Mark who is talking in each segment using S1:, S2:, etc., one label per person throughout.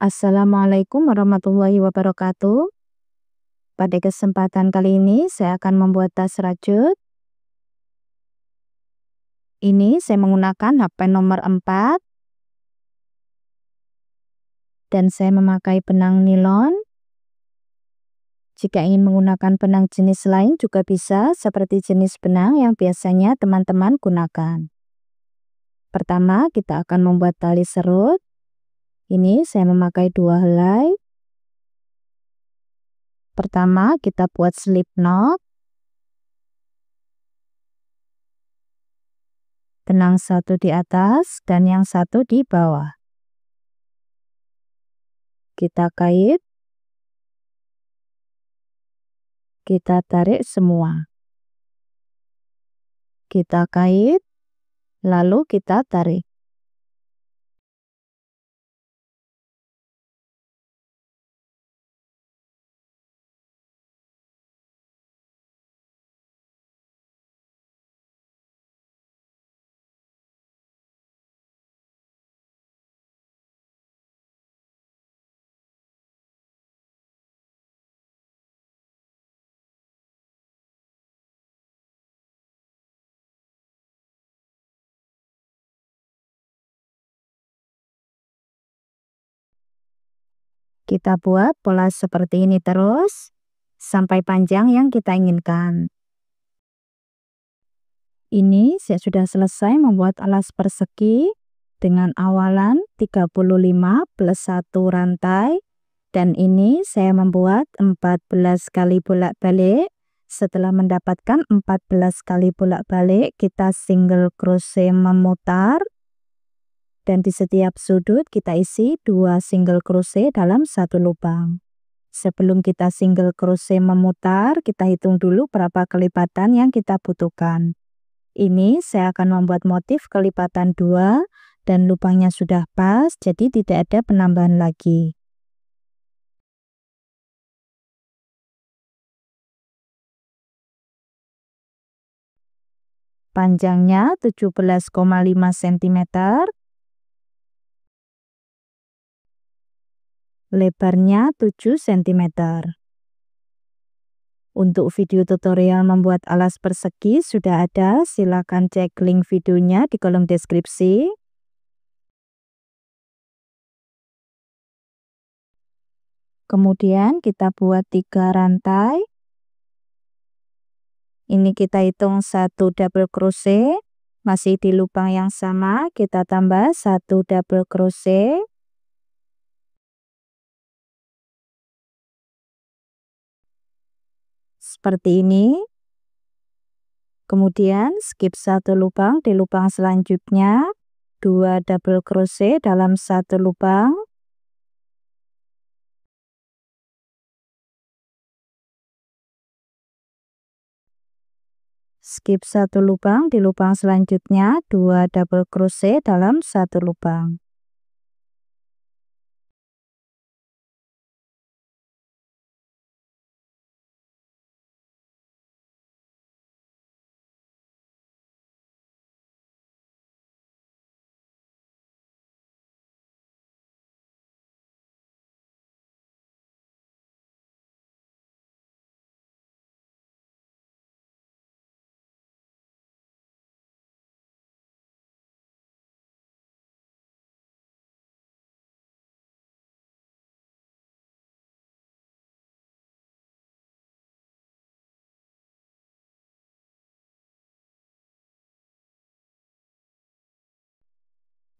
S1: Assalamualaikum warahmatullahi wabarakatuh. Pada kesempatan kali ini saya akan membuat tas rajut. Ini saya menggunakan HP nomor 4 dan saya memakai benang nilon. Jika ingin menggunakan benang jenis lain juga bisa, seperti jenis benang yang biasanya teman-teman gunakan. Pertama, kita akan membuat tali serut. Ini saya memakai 2 helai. Pertama, kita buat slip knot. Benang satu di atas dan yang satu di bawah. Kita kait. Kita tarik semua. Kita kait, lalu kita tarik. Kita buat pola seperti ini terus sampai panjang yang kita inginkan. Ini saya sudah selesai membuat alas persegi dengan awalan 35 plus 1 rantai, dan ini saya membuat 14 kali bolak-balik. Setelah mendapatkan 14 kali bolak-balik, kita single crochet memutar. Dan di setiap sudut kita isi 2 single crochet dalam satu lubang. Sebelum kita single crochet memutar, kita hitung dulu berapa kelipatan yang kita butuhkan. Ini saya akan membuat motif kelipatan 2 dan lubangnya sudah pas, jadi tidak ada penambahan lagi. Panjangnya 17,5 cm. Lebarnya 7 cm. Untuk video tutorial membuat alas persegi sudah ada, silakan cek link videonya di kolom deskripsi. Kemudian kita buat 3 rantai. Ini kita hitung 1 double crochet, masih di lubang yang sama kita tambah 1 double crochet. Seperti ini. Kemudian skip 1 lubang, di lubang selanjutnya 2 double crochet dalam 1 lubang. Skip 1 lubang, di lubang selanjutnya 2 double crochet dalam 1 lubang.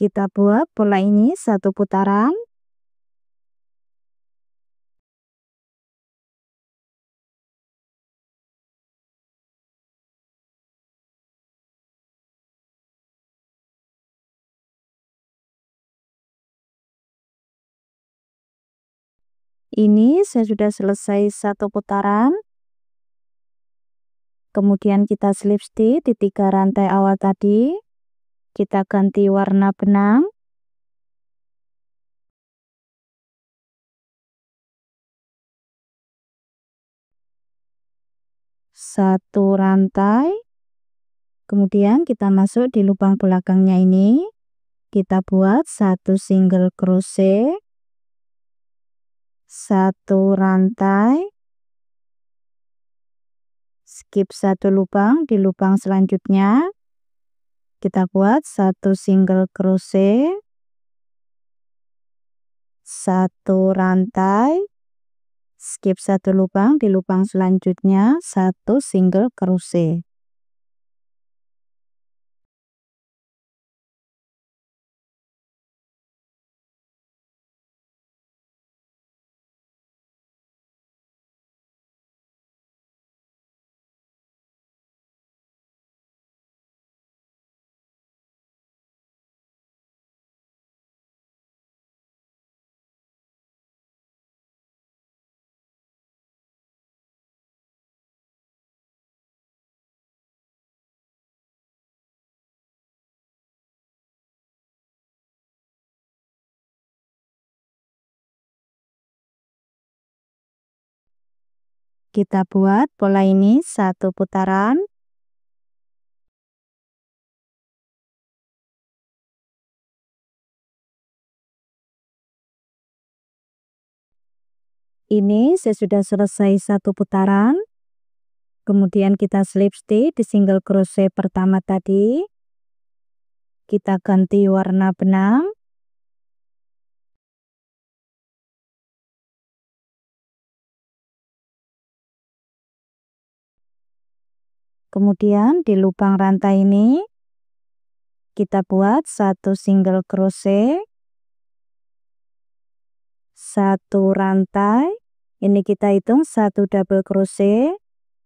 S1: Kita buat pola ini 1 putaran. Ini saya sudah selesai 1 putaran. Kemudian kita slip stitch di 3 rantai awal tadi. Kita ganti warna benang. Satu rantai. Kemudian kita masuk di lubang belakangnya ini. Kita buat 1 single crochet. satu rantai, skip satu lubang. Di lubang selanjutnya kita buat satu single crochet, satu rantai, skip satu lubang. Di lubang selanjutnya satu single crochet. Kita buat pola ini satu putaran. Ini saya sudah selesai satu putaran. Kemudian kita slip stitch di single crochet pertama tadi. Kita ganti warna benang. Kemudian di lubang rantai ini kita buat satu single crochet, satu rantai. Ini kita hitung satu double crochet.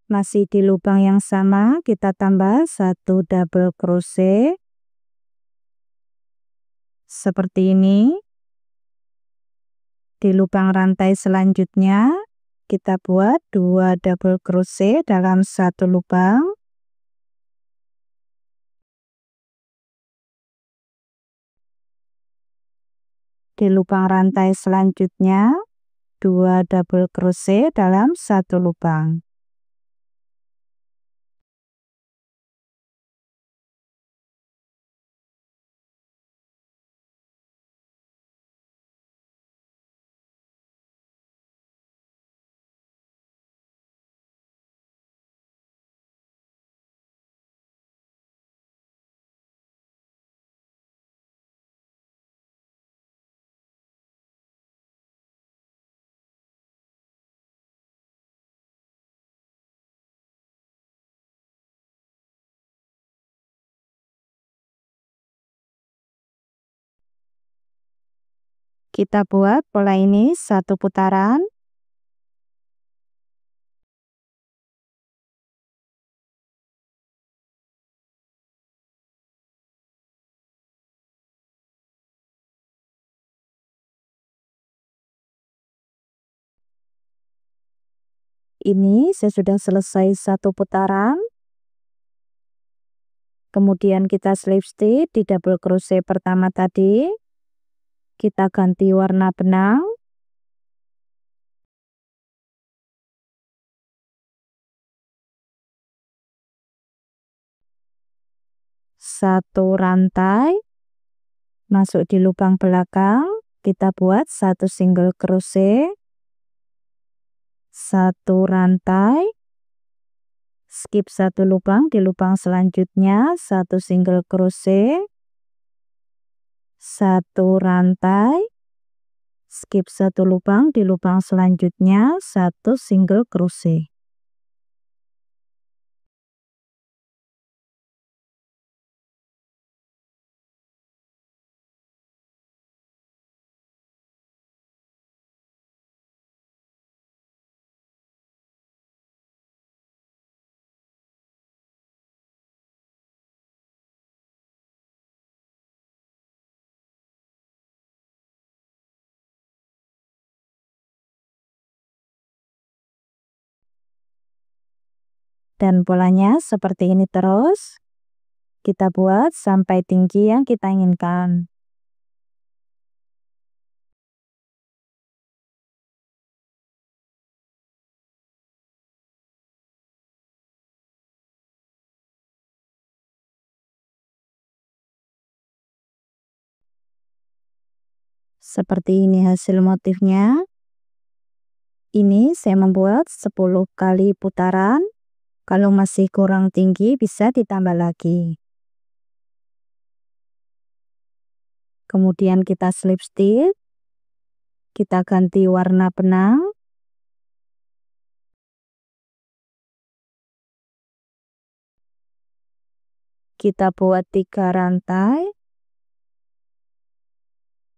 S1: Masih di lubang yang sama kita tambah satu double crochet seperti ini. Di lubang rantai selanjutnya kita buat 2 double crochet dalam satu lubang. Di lubang rantai selanjutnya 2 double crochet dalam satu lubang. Kita buat pola ini satu putaran. Ini saya sudah selesai satu putaran. Kemudian kita slip stitch di double crochet pertama tadi. Kita ganti warna benang. Satu rantai, masuk di lubang belakang, kita buat satu single crochet, satu rantai, skip satu lubang. Di lubang selanjutnya satu single crochet, satu rantai, skip satu lubang. Di lubang selanjutnya satu single crochet. Dan polanya seperti ini terus. Kita buat sampai tinggi yang kita inginkan. Seperti ini hasil motifnya. Ini saya membuat 10 kali putaran. Kalau masih kurang tinggi bisa ditambah lagi. Kemudian kita slip stitch. Kita ganti warna benang. Kita buat 3 rantai.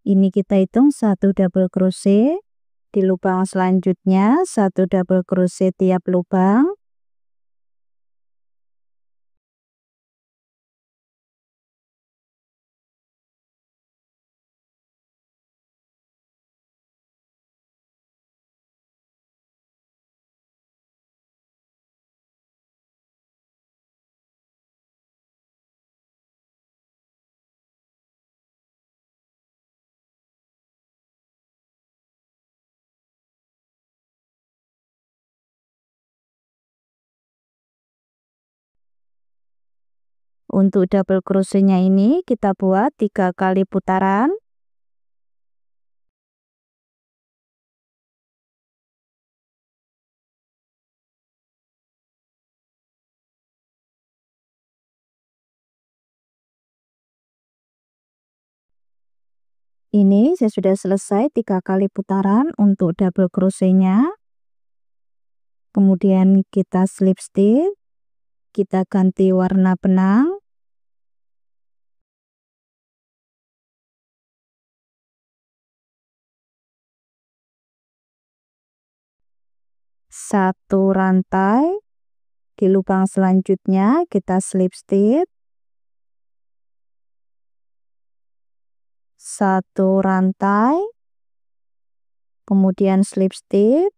S1: Ini kita hitung 1 double crochet. Di lubang selanjutnya 1 double crochet tiap lubang. Untuk double crochetnya ini kita buat 3 kali putaran. Ini saya sudah selesai 3 kali putaran untuk double crochetnya. Kemudian kita slip stitch. Kita ganti warna benang. Satu rantai. Di lubang selanjutnya kita slip stitch. Satu rantai. Kemudian slip stitch.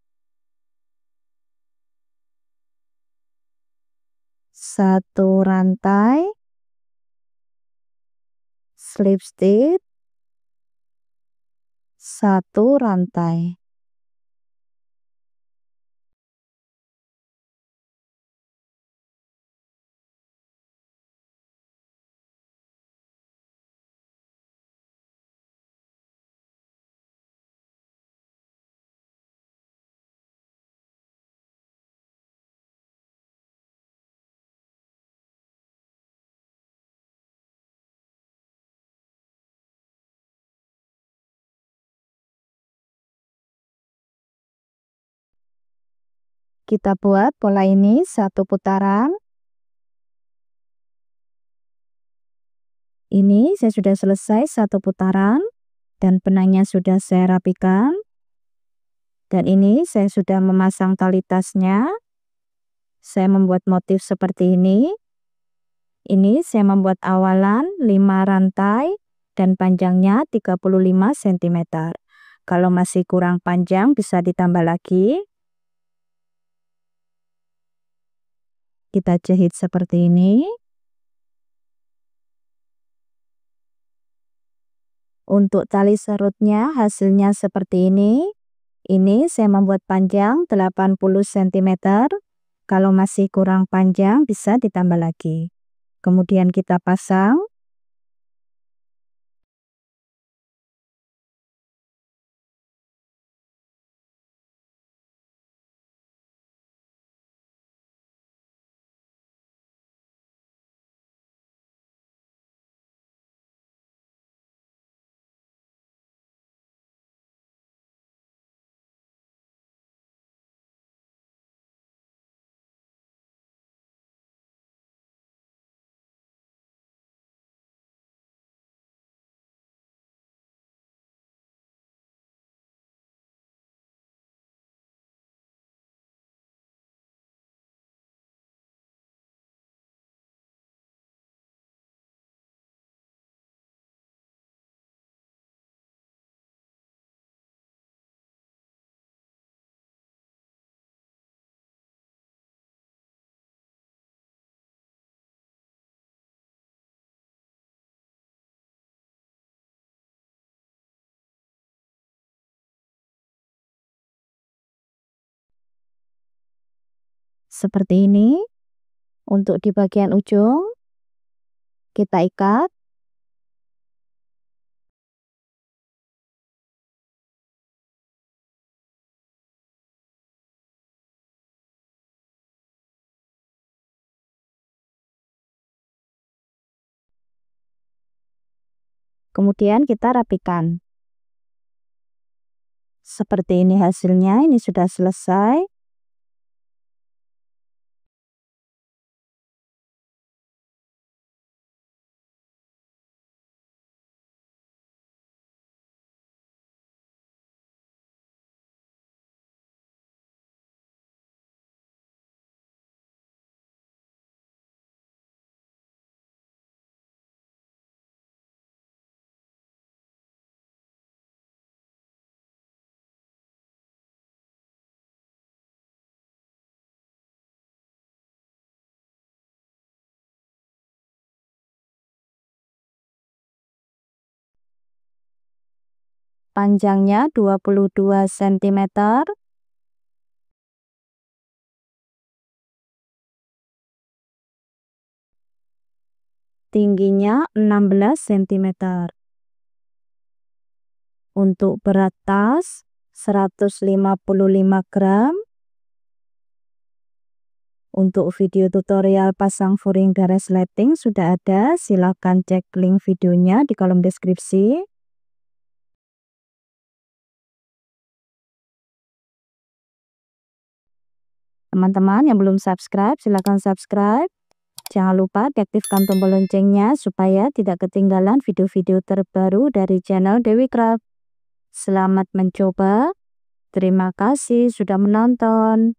S1: Satu rantai. Slip stitch. Satu rantai. Kita buat pola ini 1 putaran. Ini saya sudah selesai 1 putaran dan benangnya sudah saya rapikan. Dan ini saya sudah memasang tali tasnya. Saya membuat motif seperti ini. Ini saya membuat awalan 5 rantai dan panjangnya 35 cm. Kalau masih kurang panjang bisa ditambah lagi. Kita jahit seperti ini. Untuk tali serutnya hasilnya seperti ini. Ini saya membuat panjang 80 cm. Kalau masih kurang panjang bisa ditambah lagi. Kemudian kita pasang. Seperti ini. Untuk di bagian ujung kita ikat. Kemudian kita rapikan. Seperti ini hasilnya, ini sudah selesai. Panjangnya 22 cm, tingginya 16 cm. Untuk berat tas 155 gram. Untuk video tutorial pasang furing dan resleting sudah ada, silahkan cek link videonya di kolom deskripsi. Teman-teman yang belum subscribe, silahkan subscribe. Jangan lupa diaktifkan tombol loncengnya supaya tidak ketinggalan video-video terbaru dari channel Dewi Craft. Selamat mencoba. Terima kasih sudah menonton.